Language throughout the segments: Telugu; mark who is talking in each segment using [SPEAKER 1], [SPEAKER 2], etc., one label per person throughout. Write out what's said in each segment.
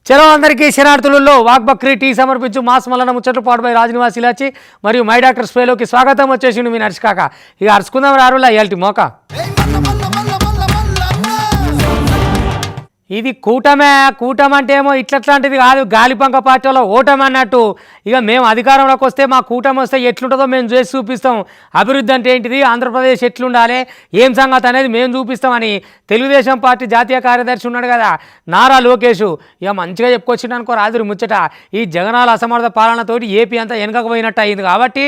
[SPEAKER 1] చలో అందరికీ శరణార్థులలో వాగ్బక్రీ టీ సమర్పించు మాస్ మల్లన ముచ్చట్లు పాడుపై రాజనివాస్ ఇలాచి మరియు మై డాక్టర్ స్ప్రేలోకి స్వాగతం వచ్చేసిండు మీ నర్సికాక. ఇక అరుచుకుందాం రారులా ఇయాల్టి మోక. ఇది కూటమి అంటే ఏమో ఇట్లాంటిది కాదు, గాలిపంక పార్టీలో ఓటమి అన్నట్టు. ఇక మేము అధికారంలోకి వస్తే మా కూటమి వస్తే ఎట్లుంటుందో మేము చేసి చూపిస్తాం. అభివృద్ధి అంటే ఏంటిది, ఆంధ్రప్రదేశ్ ఎట్లుండాలి, ఏం సంగతి అనేది మేము చూపిస్తామని తెలుగుదేశం పార్టీ జాతీయ కార్యదర్శి ఉన్నాడు కదా నారా లోకేష్, ఇక మంచిగా చెప్పుకొచ్చిండు అనుకో రాదురి ముచ్చట. ఈ జగనాల అసమర్థ పాలనతోటి ఏపీ అంతా వెనకపోయినట్టు అయింది కాబట్టి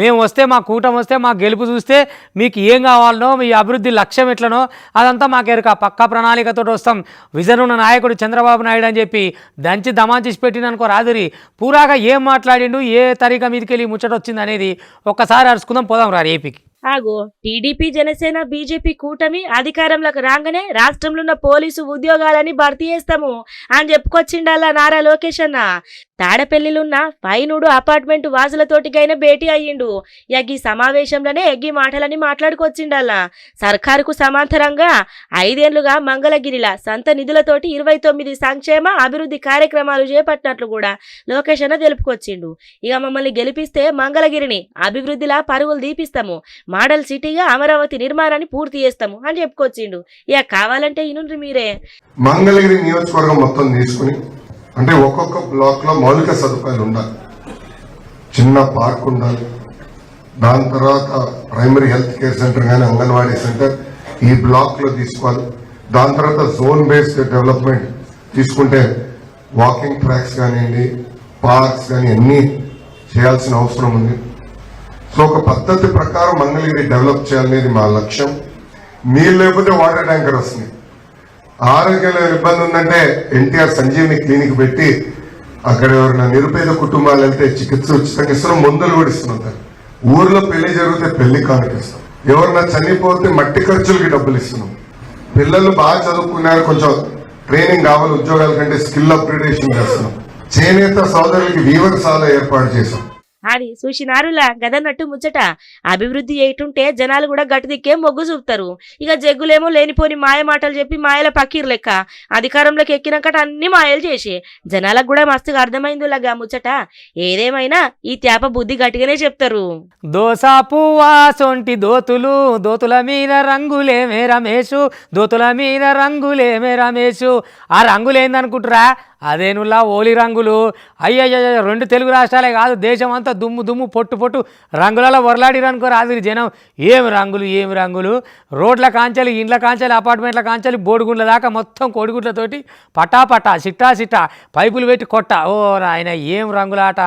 [SPEAKER 1] మేము వస్తే, మా కూటమి వస్తే, మా గెలుపు చూస్తే మీకు ఏం కావాలనో, మీ అభివృద్ధి లక్ష్యం ఎట్లనో అదంతా మాకెరక పక్కా ప్రణాళికతో వస్తాం. విజన్ ఉన్న నాయకుడు చంద్రబాబు నాయుడు అని చెప్పి దంచి దమాంచేసి పెట్టిననుకో రాదురి. పూరాగా ఏం మాట్లాడిండు, ఏ తరీకా మీదకి వెళ్ళి ముచ్చట వచ్చింది అనేది ఒక్కసారి అరుచుకుందాం, పోదాం రా ఏపీకి.
[SPEAKER 2] ఆగో టీడీపీ జనసేన బీజేపీ కూటమి అధికారంలోకి రాగానే రాష్ట్రంలో ఉన్న పోలీసు ఉద్యోగాలని భర్తీ చేస్తాము అని చెప్పుకొచ్చిండల్లా నారా లోకేష్ అన్న. తాడపల్లిలున్న పైనుడు అపార్ట్మెంట్ వాసులతోటికైనా భేటీ అయ్యిండు. ఈ సమావేశంలోనే ఎగ్గి మాటలని మాట్లాడుకొచ్చిండల్లా. సర్కారుకు సమాంతరంగా 5 ఏళ్లుగా మంగళగిరిల సంత నిధులతోటి 29 సంక్షేమ అభివృద్ధి కార్యక్రమాలు చేపట్టినట్లు కూడా లోకేష్ అన్న తెలుపుకొచ్చిండు. ఇక మమ్మల్ని గెలిపిస్తే మంగళగిరిని అభివృద్ధిలా పరుగులు దీపిస్తాము, మోడల్ సిటీగా అమరావతి నిర్మాణాన్ని పూర్తి చేస్తాము అని చెప్పుకొచ్చిండు. ఇక కావాలంటే ఇనుండ్రి మీరే.
[SPEAKER 3] మంగళగిరి నియోజకవర్గం మొత్తం తీసుకుని, అంటే ఒక్కొక్క బ్లాక్ లో మౌలిక సదుపాయాలు ఉండాలి. చిన్న పార్క్ ఉండాలి, దాని తర్వాత ప్రైమరీ హెల్త్ కేర్ సెంటర్ కానీ అంగన్వాడీ సెంటర్ ఈ బ్లాక్ లో తీసుకోవాలి. దాని తర్వాత జోన్ బేస్డ్ డెవలప్మెంట్ తీసుకుంటే వాకింగ్ ట్రాక్స్ కానివ్వండి, పార్క్స్ కానీ అన్ని చేయాల్సిన అవసరం ఉంది. సో ఒక పద్ధతి ప్రకారం మంగళగిరి డెవలప్ చేయాలనేది మా లక్ష్యం. నీళ్ళు లేకపోతే వాటర్ ట్యాంకర్ వస్తుంది. ఆరోగ్యంలో ఇబ్బంది ఉందంటే ఎన్టీఆర్ సంజీవిని క్లినిక్ పెట్టి అక్కడ ఎవరైనా నిరుపేద కుటుంబాలు వెళ్తే చికిత్స ఉచితంగా ఇస్తున్నాం, మందులు కూడా ఇస్తున్నాం. ఊర్లో పెళ్లి జరిగితే పెళ్లి కానుకిస్తాం. ఎవరైనా చనిపోతే మట్టి ఖర్చులకి డబ్బులు ఇస్తున్నాం. పిల్లలు బాగా చదువుకున్నారు, కొంచెం ట్రైనింగ్ కావాలి, ఉద్యోగాల కంటే స్కిల్ అప్గ్రేడేషన్ చేస్తున్నాం. చేనేత సోదరులకి వీవర్సాల ఏర్పాటు చేశాం.
[SPEAKER 2] అది చూసినారులా గదన్నట్టు ముచ్చట. అభివృద్ధి ఏటుంటే జనాలు కూడా గట్టి దిక్కే మొగ్గు చూపుతారు. ఇక జగ్గులేమో లేనిపోని మాయ మాటలు చెప్పి మాయల పకీర్ లెక్క అధికారంలోకి ఎక్కినాకట అన్ని మాయలు చేసి జనాలకు కూడా మస్తుగా అర్థమైందిలాగా ముచ్చట. ఏదేమైనా ఈ తేప బుద్ధి గట్టిగానే చెప్తారు.
[SPEAKER 1] దోసా పువ్వా సొంటి దోతులు, దోతుల మీద రంగులేమే రమేషు, దోతుల మీద రంగులేమే రమేషు. ఆ రంగులేందనుకుంటురా, అదేనులా ఓలి రంగులు. అయ్యయ్య 2 తెలుగు రాష్ట్రాలే కాదు, దేశం అంతా దుమ్ము దుమ్ము పొట్టు పొట్టు రంగులలో వరలాడిరనుకో రాదు జనం. ఏమి రంగులు, రోడ్ల కాంచాలి, ఇండ్ల కాంచాలి, అపార్ట్మెంట్ల కాంచాలి, బోడిగుండ్ల దాకా మొత్తం కోడిగుడ్లతోటి పటా సిట్టా పైపులు పెట్టి కొట్ట. ఓ ఆయన ఏం రంగులాట,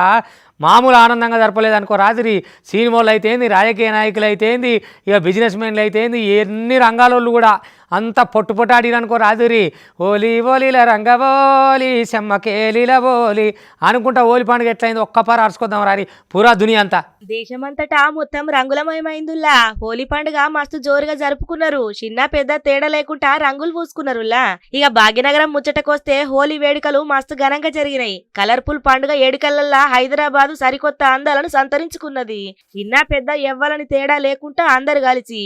[SPEAKER 1] మామూలు ఆనందంగా జరపలేదనుకో రాత్రి. సినిమాలు అయితేంది, రాజకీయ నాయకులు అయితేంది, ఇక బిజినెస్ మెన్లు అయితేంది, ఎన్ని రంగాలోళ్ళు కూడా అంతా పొట్టుపొట్టాడిరనుకో రాత్రి. ఓలీల రంగబోలి సెమ్మకేలిల బోలి అనుకుంటా ఓలి పండుగ ఎట్లయింది ఒక్కపార అరుచుకొద్దాం రాని పూరా దునియా అంతా.
[SPEAKER 2] దేశమంతటా మొత్తం రంగులమయమైందుల్లా. హోలీ పండుగ మస్తు జోరుగా జరుపుకున్నారు. చిన్న పెద్ద తేడా లేకుండా రంగులు పూసుకున్నారులా. ఇక భాగ్యనగరం ముచ్చటకొస్తే హోలీ వేడుకలు మస్తు ఘనంగా జరిగినాయి. కలర్ఫుల్ పండుగ ఏడుకలల్లా హైదరాబాద్ సరికొత్త అందాలను సంతరించుకున్నది. చిన్న పెద్ద ఎవ్వలని తేడా లేకుండా అందరు కలిసి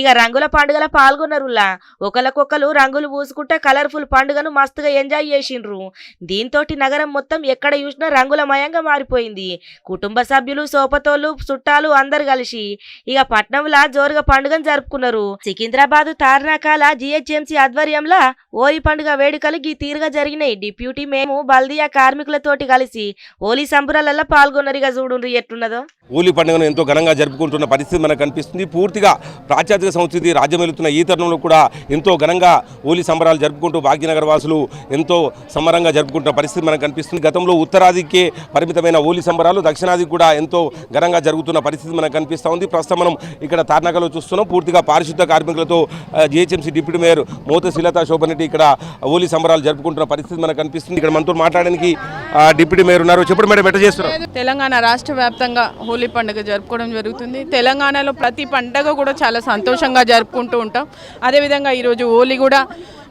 [SPEAKER 2] ఇక రంగుల పండుగల పాల్గొన్నరులా. ఒకరికొకరు రంగులు పూసుకుంటే కలర్ఫుల్ పండుగను మస్తుగా ఎంజాయ్ చేసిండ్రు. దీంతో నగరం మొత్తం ఎక్కడ చూసినా రంగులమయంగా మారిపోయింది. కుటుంబ సభ్యులు, సోపతోళ్ళు, చుట్టాలు అందరు కలిసి ఇక పట్నంలా జోరుగా పండుగను జరుపుకున్నారు. సికింద్రాబాద్ తార్నాకాల జిహెచ్ఎంసీ ఆధ్వర్యంలో హోలీ పండుగ వేడుకలు ఈ తీరుగా జరిగినాయి. డిప్యూటీ మేము బల్దియా కార్మికులతోటి కలిసి హోలీ సంబురాలలో పాల్గొన్నరిగా చూడుండ్రి ఎట్లున్నదో.
[SPEAKER 4] హోలీ పండుగను ఎంతో ఘనంగా జరుపుకుంటున్న పరిస్థితి మనకు కనిపిస్తుంది. పూర్తిగా పాశ్చాత్య సంస్కృతి రాజ్యమెలుతున్న ఈ తరుణంలో కూడా ఎంతో ఘనంగా హోలీ సంబరాలు జరుపుకుంటూ భాగ్యనగర్ వాసులు ఎంతో సంబరంగా జరుపుకుంటున్న పరిస్థితి మనకు కనిపిస్తుంది. గతంలో ఉత్తరాదికే పరిమితమైన హోలీ సంబరాలు దక్షిణాదికి కూడా ఎంతో ఘనంగా జరుగుతున్న పరిస్థితి మనకు కనిపిస్తూ ఉంది. ప్రస్తుతం మనం ఇక్కడ తార్నాకలో చూస్తున్నాం. పూర్తిగా పారిశుద్ధ కార్మికులతో జిహెచ్ఎంసీ డిప్యూటీ మేయర్ మోత శీలతా శోభన్ రెడ్డి ఇక్కడ హోలీ సంబరాలు జరుపుకుంటున్న పరిస్థితి మనకు కనిపిస్తుంది. ఇక్కడ మనతో మాట్లాడడానికి డిప్యూటీ మేయర్ ఉన్నారు. చెప్పండి మేడం, ఎట్లా చేస్తున్నారు?
[SPEAKER 5] తెలంగాణ రాష్ట్ర వ్యాప్తంగా హోలీ పండుగ జరుపుకోవడం జరుగుతుంది. తెలంగాణలో ప్రతి పండుగ కూడా చాలా సంతోషంగా జరుపుకుంటూ ఉంటాం. అదేవిధంగా ఈరోజు హోలీ కూడా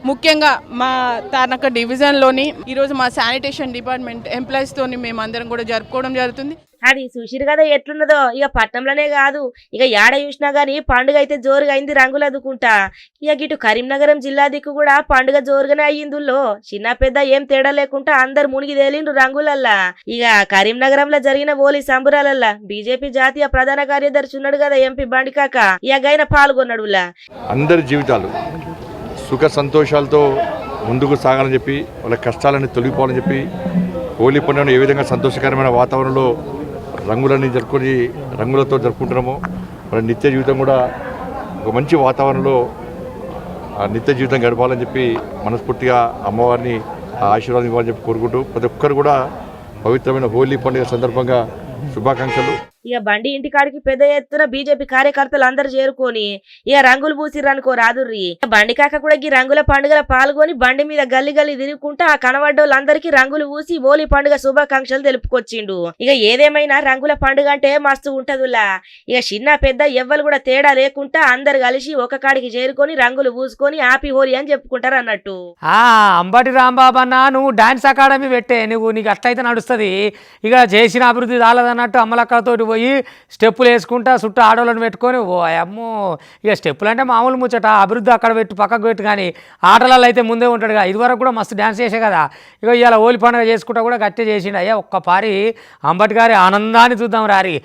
[SPEAKER 5] ముఖ్యంగా మా తార్నాక డివిజన్లోని ఈరోజు మా శానిటేషన్ డిపార్ట్మెంట్ ఎంప్లాయీస్తోని మేమందరం కూడా జరుపుకోవడం జరుగుతుంది.
[SPEAKER 2] అది చూసిరు కదా ఎట్లున్నదో. ఇక పట్నంలోనే కాదు, ఇక యాడ చూసినా గానీ పండుగ అయితే జోరుగా అయింది రంగులు అద్దుకుంటా. ఇక ఇటు కరీంనగరం జిల్లా దిక్కు కూడా పండుగ జోరుగానే అయ్యిందుల్లో. చిన్న పెద్ద ఏం తేడా లేకుండా అందరు మునిగి తేలిండ్రు రంగులల్లా. ఇక కరీంనగరంలో జరిగిన హోలీ సంబురాలల్లా బీజేపీ జాతీయ ప్రధాన కార్యదర్శి ఉన్నాడు కదా ఎంపీ బండి కాక, ఇక గైన పాల్గొన్నాడులా.
[SPEAKER 6] అందరి జీవితాలు సుఖ సంతోషాలతో ముందుకు సాగాలని చెప్పి, వాళ్ళ కష్టాలని తొలగిపోవాలని చెప్పి, హోలీ పండుగను ఏ విధంగా సంతోషకరమైన వాతావరణంలో రంగులన్నీ రంగులతో జరుపుకుంటున్నామో, వాళ్ళ నిత్య జీవితం కూడా ఒక మంచి వాతావరణంలో ఆ నిత్య జీవితం గడపాలని చెప్పి మనస్ఫూర్తిగా అమ్మవారిని ఆ ఆశీర్వాదం ఇవ్వాలని చెప్పి కోరుకుంటూ ప్రతి ఒక్కరు కూడా పవిత్రమైన హోలీ పండుగ సందర్భంగా శుభాకాంక్షలు.
[SPEAKER 2] ఇక బండి ఇంటికాడికి పెద్ద ఎత్తున బీజేపీ కార్యకర్తలు అందరు చేరుకొని ఇక రంగులు పూసిర్రనుకో రాదుర్రి. బండి కాక కూడా ఈ రంగుల పండుగల పాల్గొని బండి మీద గల్లి గల్లి తిరుగుకుంటా ఆ కనబడ్డోళ్ళందరికీ రంగులు పూసి హోలీ పండుగ శుభాకాంక్షలు తెలుపుకొచ్చిండు. ఇక ఏదేమైనా రంగుల పండుగ అంటే మస్తు ఉంటదులా. ఇక చిన్న పెద్ద ఎవ్వరు కూడా తేడా లేకుండా అందరు కలిసి ఒక కాడికి చేరుకొని రంగులు పూసుకొని హ్యాపీ హోలీ అని చెప్పుకుంటారు అన్నట్టు.
[SPEAKER 1] అంబటి రాంబాబు అన్న, నువ్వు డాన్స్ అకాడమీ పెట్టే, నీకు అట్లయితే నడుస్తుంది. ఇక చేసిన అభివృద్ధి చాలదన్నట్టు అమ్మలక్కతోటి పోయి స్టెప్పులు వేసుకుంటా చుట్టూ ఆడోళ్ళని పెట్టుకొని ఓ అమ్మో. ఇక స్టెప్పులు అంటే మామూలు ముచ్చట, అభివృద్ధి అక్కడ పెట్టు పక్కకు పెట్టు, కానీ ఆటలలో అయితే ముందే ఉంటాడుగా. ఇదివరకు కూడా మస్తు డ్యాన్స్ చేసే కదా. ఇక ఇవాళ హోలీ పండుగ చేసుకుంటా కూడా గట్టిగా చేసిండు. అయ్యా ఒక్కపారి అంబటి గారి ఆనందాన్ని చూద్దాం రారి.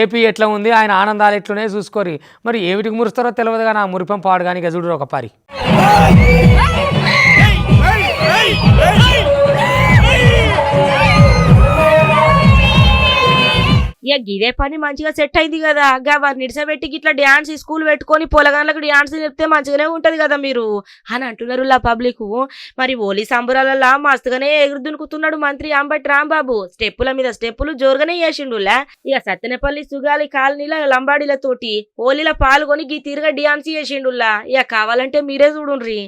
[SPEAKER 1] ఏపీ ఎట్లా ఉంది, ఆయన ఆనందాలు ఎట్లున్నాయి చూసుకోరి. మరి ఏమిటికి మురుస్తారో తెలియదు కానీ ఆ మురిపం పాడు కానీ ఇక చూడరు ఒకపారి.
[SPEAKER 2] ఇక గిదే పని మంచిగా సెట్ అయింది కదా. వారిని నిడిసబెట్టి ఇట్లా డ్యాన్స్ స్కూల్ పెట్టుకొని పొలగాన్లకు డ్యాన్స్ నేర్పితే మంచిగానే ఉంటది కదా మీరు అని అంటున్నారు పబ్లిక్. మరి హోలీ సంబురాలల్లా మస్తుగానే ఎగురు దునుకుతున్నాడు మంత్రి అంబటి రాంబాబు. స్టెప్పుల మీద స్టెప్పులు జోరుగానే చేసిండులా. ఇక సత్తెనపల్లి సుగాలి కాలనీల లంబాడీలతోటి హోలీలో పాల్గొని గీ తీరుగా డ్యాన్స్ చేసిండులా. ఇక కావాలంటే మీరే చూడుండ్రి.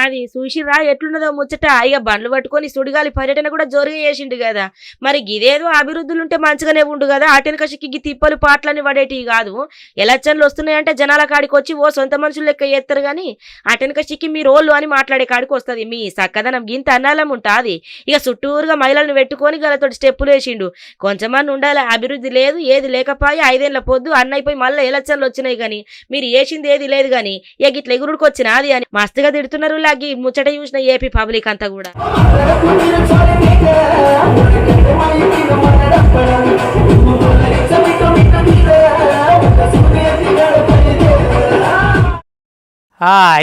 [SPEAKER 2] అది చూసిరా ఎట్లున్నదో ముచ్చట. ఇక బండ్లు పట్టుకొని సుడిగాలి పర్యటన కూడా జోరుగా చేసిండు కదా. మరి గిదేదో అభివృద్ధులు ఉంటే మంచిగానే ఉండు కదా. ఆటెనకషికి తిప్పలు పాటలని పడేటివి కాదు. ఎలక్షన్లు వస్తున్నాయంటే జనాల కాడికి వచ్చి ఓ సొంత మనుషులు లెక్క చేస్తారు కానీ ఆటెనకషికి మీ రోళ్ళు అని మాట్లాడే కాడికి వస్తుంది. మీ సక్కదనం గింత అన్నాలం ఉంటుంది. ఇక చుట్టూరుగా మహిళలను పెట్టుకొని గలతోటి స్టెప్పులు వేసిండు. కొంచెమని ఉండాలి. అభివృద్ధి లేదు, ఏది లేకపోయి 5 ఏళ్ల పొద్దు అన్నైపోయి మళ్ళీ ఎలక్షన్లు వచ్చినాయి కానీ మీరు వేసింది ఏది లేదు కానీ ఇక ఇట్లా ఎగురుడికి వచ్చిన అది అని మస్తుగా తిడుతున్నారు. ముచ్చట చూసిన ఏపీ పబ్లిక్ అంతా కూడా.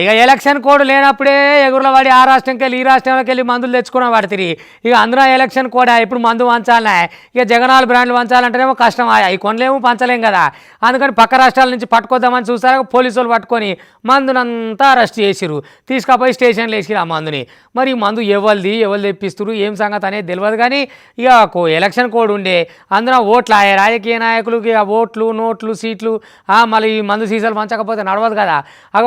[SPEAKER 1] ఇక ఎలక్షన్ కోడ్ లేనప్పుడే ఎగురుల వాడి ఆ రాష్ట్రంకి వెళ్ళి ఈ రాష్ట్రంలోకి వెళ్ళి మందులు తెచ్చుకున్న వాడి తిరిగి ఇక అందులో ఎలక్షన్ కోడ్ ఇప్పుడు మందు పంచాలనే. ఇక జగనాలు బ్రాండ్లు పంచాలంటేనేమో కష్టం. అవి కొనలేము పంచలేము కదా. అందుకని పక్క రాష్ట్రాల నుంచి పట్టుకొద్దామని చూసారు. పోలీసు వాళ్ళు పట్టుకొని మందునంతా అరెస్ట్ చేసిరు. తీసుకపోయి స్టేషన్లో వేసిరు ఆ మందుని. మరి ఈ మందు ఎవరు తెప్పిస్తారు ఏం సంగతి అనేది తెలియదు. కానీ ఇక ఎలక్షన్ కోడ్ ఉండే అందులో ఓట్లు రాజకీయ నాయకులకి ఓట్లు నోట్లు సీట్లు మళ్ళీ ఈ మందు సీసాలు పంచకపోతే నడవదు కదా.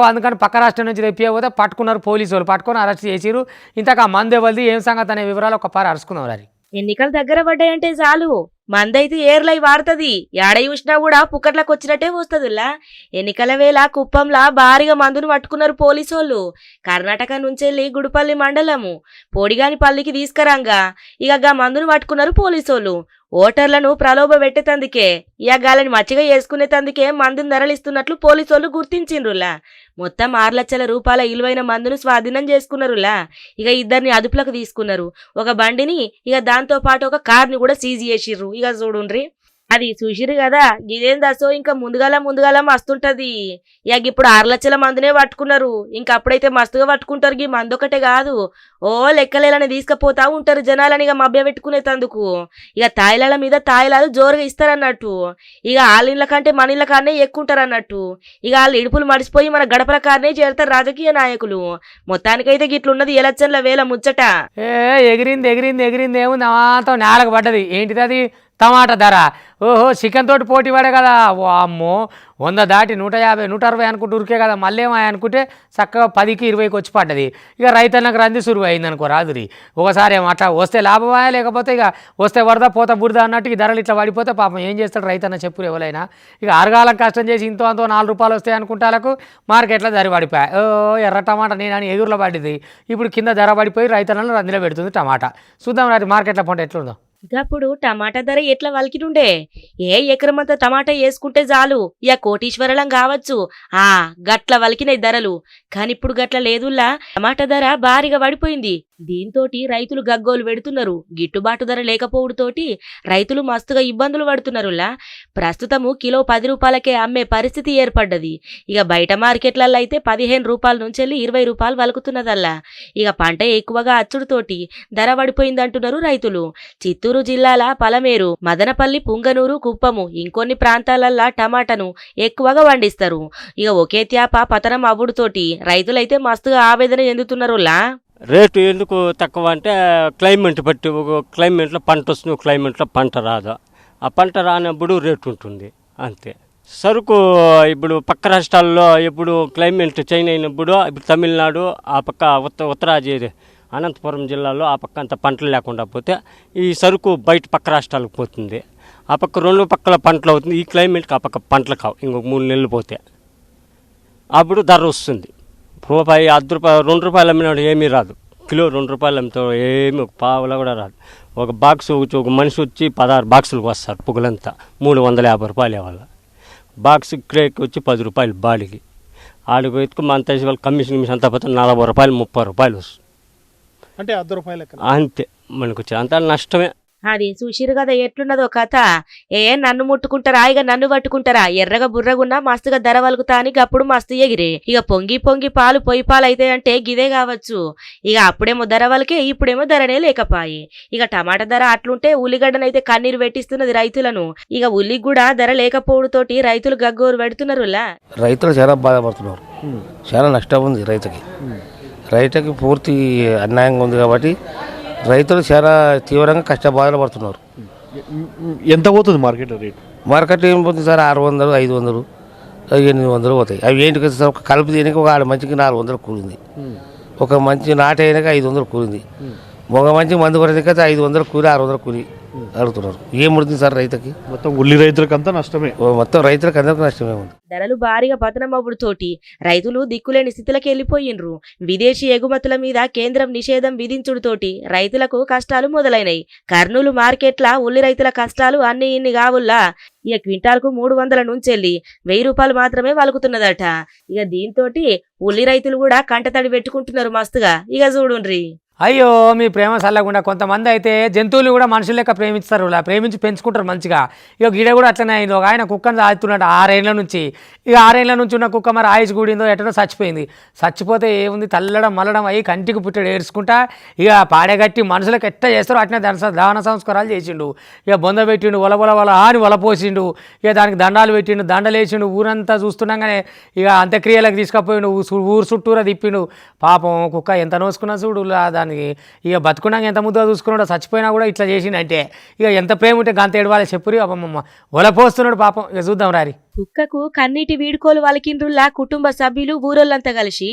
[SPEAKER 1] అందుకని పక్క రాష్ట్రం నుంచి తెప్పిపోతే పట్టుకున్నారు పోలీసు వాళ్ళు. పట్టుకొని అరెస్ట్ చేసిరు. ఇంతకు ఆ మందు ఎవరిది ఏం సంగతి అనే వివరాలు ఒకపారి అరుచుకుందాం రండి.
[SPEAKER 2] ఎన్నికలు దగ్గర పడ్డాయంటే చాలు మందైతే ఏర్లై వాడుతుంది. ఏడ చూసినా కూడా పుక్కట్లకు వచ్చినట్టే వస్తుందిలా. ఎన్నికల వేళ కుప్పంలా భారీగా మందును పట్టుకున్నారు పోలీసు వాళ్ళు. కర్ణాటక నుంచి వెళ్ళి గుడిపల్లి మండలము పోడిగానిపల్లికి తీసుకురాంగా ఇక మందును పట్టుకున్నారు పోలీసు వాళ్ళు. ఓటర్లను ప్రలోభ పెట్టేతందుకే ఇక గాలని మచ్చిగా వేసుకునేతందుకే మందును ధరలిస్తున్నట్లు పోలీసు వాళ్ళు గుర్తించిండ్రులా. మొత్తం 6 లక్షల రూపాయల విలువైన మందును స్వాధీనం చేసుకున్నారులా. ఇక 2 అదుపులకు తీసుకున్నారు. ఒక బండిని ఇక దాంతో పాటు ఒక కార్ని కూడా సీజ్ చేసిర్రు. ఇక చూడుండ్రి అది చూసిరు కదా. ఇదేం దసో ఇంకా ముందుగాల మస్తుంటది. ఇక ఇప్పుడు 6 లక్షల మందునే పట్టుకున్నారు. ఇంకా అప్పుడైతే మస్తుగా పట్టుకుంటారు. ఈ మందు ఒకటే కాదు ఓ లెక్కలేలని తీసుకుపోతా ఉంటారు జనాలని ఇక మభ్య పెట్టుకునేందుకు. ఇక తాయిలాల మీద తాయిలాలు జోరుగా ఇస్తారన్నట్టు. ఇక వాళ్ళ కంటే మన ఇళ్ళ కాడనే ఎక్కుంటారు అన్నట్టు. ఇక వాళ్ళు ఇడుపులు మడిసిపోయి మన గడపల కాడనే చేరుతారు రాజకీయ నాయకులు. మొత్తానికైతే గిట్లున్నది ఎలక్షన్ల వేళ ముచ్చట.
[SPEAKER 1] ఎగిరింది ఏముంది అమాంతం నేలకు పడ్డది. ఏంటిది అది టమాటా ధర ఓహో చికెన్ తోటి పోటీ పడే కదా ఓ అమ్మో 100 దాటి 150 160 అనుకుంటూ ఉరికే కదా మళ్ళీ ఏమో అనుకుంటే చక్కగా 10కి 20కి వచ్చి పడ్డది. ఇక రైతన్నకు రంది సురువు అయింది అనుకో రాదురి. ఒకసారి ఏమో అట్లా వస్తే లాభమా లేకపోతే ఇక వస్తే వరద పోత బురద అన్నట్టు ఈ ధరలు ఇట్లా పడిపోతే పాపం ఏం చేస్తాడు రైతన్న చెప్పురు ఎవరైనా. ఇక అరగాలం కష్టం చేసి ఇంతో అంతో 4 రూపాయలు వస్తాయి అనుకుంటాలకు మార్కెట్లో ధర పడిపోయాయి. ఓ ఎర్ర టమాటా నేను అని ఎగురులో పడింది, ఇప్పుడు కింద ధర పడిపోయి రైతన్నలు రందిలో పెడుతుంది టమాటా. చూద్దాం రాదు మార్కెట్లో పంట ఎట్లుందో.
[SPEAKER 2] గప్పుడు టమాటా ధర ఎట్లా వలికినుండే, ఏ ఎకరమంతా టమాటా వేసుకుంటే చాలు ఇక కోటీశ్వరలం కావచ్చు. గట్ల వలికినాయి ధరలు. కానీ ఇప్పుడు గట్ల లేదుల్లా, టమాటా ధర భారీగా పడిపోయింది. దీంతోటి రైతులు గగ్గోలు పెడుతున్నారు. గిట్టుబాటు ధర లేకపోవడంతోటి రైతులు మస్తుగా ఇబ్బందులు పడుతున్నారులా. ప్రస్తుతము కిలో 10 రూపాయలకే అమ్మే పరిస్థితి ఏర్పడ్డది. ఇక బయట మార్కెట్లలో అయితే 15 రూపాయల నుంచి 20 రూపాయలు వలుకుతున్నదల్లా. ఇక పంట ఎక్కువగా అచ్చుడుతోటి ధర పడిపోయిందంటున్నారు రైతులు. చిత్తూరు జిల్లాల పలమేరు, మదనపల్లి, పుంగనూరు, కుప్పము ఇంకొన్ని ప్రాంతాలల్లా టమాటాను ఎక్కువగా పండిస్తారు. ఇక ఒకే త్యాప పతనం అవ్వుడుతోటి రైతులైతే మస్తుగా ఆవేదన చెందుతున్నారులా.
[SPEAKER 7] రేటు ఎందుకు తక్కువ అంటే క్లైమేట్ బట్టి, ఒక క్లైమేట్లో పంట వస్తుంది, ఒక క్లైమేట్లో పంట రాదు. ఆ పంట రానప్పుడు రేటు ఉంటుంది అంతే. సరుకు ఇప్పుడు పక్క రాష్ట్రాల్లో ఇప్పుడు క్లైమేట్ చేంజ్ అయినప్పుడు, ఇప్పుడు తమిళనాడు ఆ పక్క ఉత్తరాది అనంతపురం జిల్లాలో ఆ పక్క అంత పంటలు లేకుండా పోతే ఈ సరుకు బయట పక్క రాష్ట్రాలకు పోతుంది. ఆ పక్క 2 పక్కల పంటలు అవుతుంది. ఈ క్లైమేట్కి ఆ పక్క పంటలు కావు, ఇంకొక 3 నెలలు పోతే అప్పుడు ధర వస్తుంది. రూపాయి 10 రూపాయలు 2 రూపాయలు అమ్మినాడు ఏమీ రాదు. కిలో 2 రూపాయలు అమ్మితే ఏమి ఒక పావులా కూడా రాదు. ఒక బాక్స్ వచ్చి ఒక మనిషి వచ్చి 16 బాక్సులకు వస్తారు పొగలంతా, 350 రూపాయలు ఇవ్వాలి. బాక్స్ క్రేక్ వచ్చి 10 రూపాయలు బాడికి. ఆడికి ఎత్తుకు మన వాళ్ళు కమిషన్ అంతా పోతే 40 రూపాయలు 30 రూపాయలు వస్తుంది.
[SPEAKER 8] అంటే 10 రూపాయలు
[SPEAKER 7] అంతే మనకు వచ్చి అంతా నష్టమే.
[SPEAKER 2] అది చూసిరు కదా ఎట్లున్నదో కథ. నన్ను ముట్టుకుంటారా, ఇక నన్ను పట్టుకుంటారా, ఎర్రగా బుర్రగున్నా మస్తుగా ధర వలుకుతా అని అప్పుడు మస్తు ఎగిరే. ఇక పొంగి పొంగి పాలు పొయ్యి పాలు అయితే అంటే గిదే కావచ్చు. ఇక అప్పుడేమో ధర వలకే, ఇప్పుడేమో ధరనే లేకపాయి. ఇక టమాటా ధర అట్లుంటే ఉల్లిగడ్డనైతే కన్నీరు పెట్టిస్తున్నది రైతులను. ఇక ఉల్లికి కూడా ధర లేకపోవడంతోటి రైతులు గగ్గోరు పెడుతున్నారులా.
[SPEAKER 9] రైతులు చాలా బాధపడుతున్నారు, చాలా నష్టం ఉంది రైతుకి పూర్తి అన్యాయంగా ఉంది కాబట్టి రైతులు చాలా తీవ్రంగా బాధలు పడుతున్నారు.
[SPEAKER 8] ఎంత పోతుంది మార్కెట్ రేట్?
[SPEAKER 9] మార్కెట్ ఏం పోతుంది సార్, 600, 500, 800 పోతాయి. అవి ఏంటి కలిపి దేనికి ఒక 6 మంచికి 400 కూలింది, ఒక మంచి నాటు అయినాక 500 కూలింది, ఒక మంచి మందు కొరకైతే 500 కూలి 600 కూలి అడుగుతున్నారు. ఏం ముడుతుంది సార్ రైతుకి?
[SPEAKER 8] మొత్తం ఉల్లి రైతులకంతా నష్టమే,
[SPEAKER 9] మొత్తం రైతులకు అందరికీ నష్టమే ఉంది.
[SPEAKER 2] ధరలు భారీగా పతనమవుడుతోటి రైతులు దిక్కులేని స్థితిలోకి వెళ్ళిపోయినరు. విదేశీ ఎగుమతుల మీద కేంద్రం నిషేధం విధించుడుతోటి రైతులకు కష్టాలు మొదలైనయి. కర్నూలు మార్కెట్ల ఉల్లి రైతుల కష్టాలు అన్ని ఇన్ని కావుల్లా. ఇక క్వింటాల్కు 300 నుంచి 1000 రూపాయలు మాత్రమే వలుకుతున్నదట. ఇక దీంతో ఉల్లి రైతులు కూడా కంటతడి పెట్టుకుంటున్నారు మస్తుగా. ఇక చూడుండ్రి.
[SPEAKER 1] అయ్యో మీ ప్రేమ చల్లకుండా. కొంతమంది అయితే జంతువులు కూడా మనుషులు లెక్క ప్రేమిస్తారు, ప్రేమించి పెంచుకుంటారు మంచిగా. ఇక గిడ కూడా అట్లనే అయింది. ఒక ఆయన కుక్కను సాగుతున్నాడు 6 ఏళ్ళ నుంచి. ఇక 6 ఏళ్ళ నుంచి ఉన్న కుక్క మరి ఆయుష్ కూడిందో ఎట్టడో చచ్చిపోయింది. చచ్చిపోతే ఏముంది, తల్లడం మల్లడం అయ్యి కంటికి పుట్టాడు ఏడ్చుకుంటా. ఇక పాడగట్టి మనుషులకు ఎట్ట చేస్తారో అట్నే దహన సంస్కారాలు చేసిండు. ఇక బొంద పెట్టిండు, వల అని వలపోసిండు. ఇక దానికి దండాలు పెట్టిండు, దండలేసిండు. ఊరంతా చూస్తున్నాగానే ఇక అంత్యక్రియలకు తీసుకుపోయిండు, ఊరు చుట్టూరా తిప్పిండు. పాపం కుక్క ఎంత నోసుకున్నా చూడు దానికి. ఇక బతుకున్నాక ఎంత ముద్దుగా చూసుకున్నాడో, చచ్చిపోయినా కూడా ఇట్లా చేసిండంటే ఇక ఎంత ప్రేమ ఉంటే గంత ఏడవాలి చెప్పురి. అమ్మమ్మ వలపోస్తున్నాడు పాపం. ఇక చూద్దాం రారి.
[SPEAKER 2] కుక్కకు కన్నీటి వీడుకోలు వలికిండ్రుల్లా కుటుంబ సభ్యులు ఊరోళ్ళంతా కలిసి.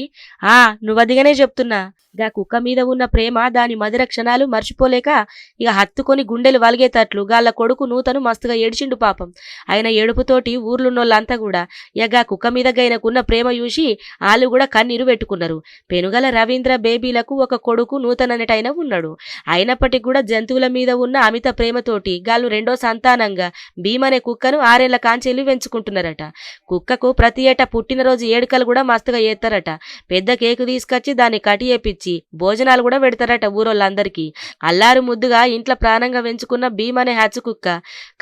[SPEAKER 2] నువ్వదిగానే చెప్తున్నా, గా కుక్క మీద ఉన్న ప్రేమ దాని మధుర క్షణాలు మర్చిపోలేక ఇక హత్తుకొని గుండెలు వలిగేటట్లు గాళ్ళ కొడుకు నూతను మస్తుగా ఏడిచిండు పాపం. ఆయన ఏడుపుతోటి ఊర్లున్నోళ్ళంతా కూడా ఇక కుక్క మీద గైనకున్న ప్రేమ చూసి వాళ్ళు కూడా కన్నీరు పెట్టుకున్నారు. పెనుగల రవీంద్ర బేబీలకు ఒక కొడుకు నూతననటైన ఉన్నాడు. అయినప్పటికీ కూడా జంతువుల మీద ఉన్న అమిత ప్రేమతోటి గాళ్ళు 2వ సంతానంగా భీమనే కుక్కను 6 ఏళ్ల కాంచెల్లి పెంచుకుంటున్నారట. కుక్కకు ప్రతి ఏటా పుట్టినరోజు ఏడుకలు కూడా మస్తుగా చేస్తారట. పెద్ద కేకు తీసుకొచ్చి దాన్ని కటియేపిచ్చి భోజనాలు కూడా పెడతారట ఊరోళ్ళందరికీ. అల్లారు ముద్దుగా ఇంట్లో ప్రాణంగా పెంచుకున్న భీమనే హచ్చు కుక్క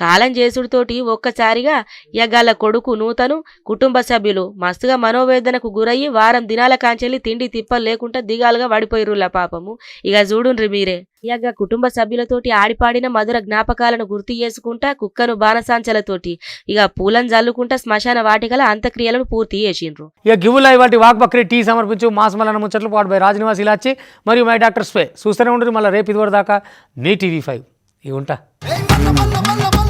[SPEAKER 2] కాలం చేసుడితోటి ఒక్కసారిగా యగాళ్ళ కొడుకు నూతను కుటుంబ సభ్యులు మస్తుగా మనోవేదనకు గురయ్యి వారం దినాల కాంచెల్లి తిండి తిప్పలు లేకుండా దిగాలుగా పడిపోయిరులా పాపము. ఇక చూడుండ్రి మీరే. ఇక కుటుంబ సభ్యులతోటి ఆడిపాడిన మధుర జ్ఞాపకాలను గుర్తు చేసుకుంటా కుక్కను బాణసాంచలతోటి ఇక పూలను జల్లుకుంటా శ్మశాన వాటికల అంత్యక్రియలను పూర్తి చేసిండ్రు.
[SPEAKER 1] ఇక గివులా ఇవాటి వాక్ బక్రీ టీ సమర్పించు మాసమలన ముచ్చట్లు పాటుపై రాజనివాస్ ఇలాచి మరియు మై డాక్టర్ స్పే చూస్తూనే ఉండరు. మళ్ళీ రేపు ఇదివరకు దాకా మీ TV5 ఇవి ఉంటా.
[SPEAKER 10] మల్ల మల్ల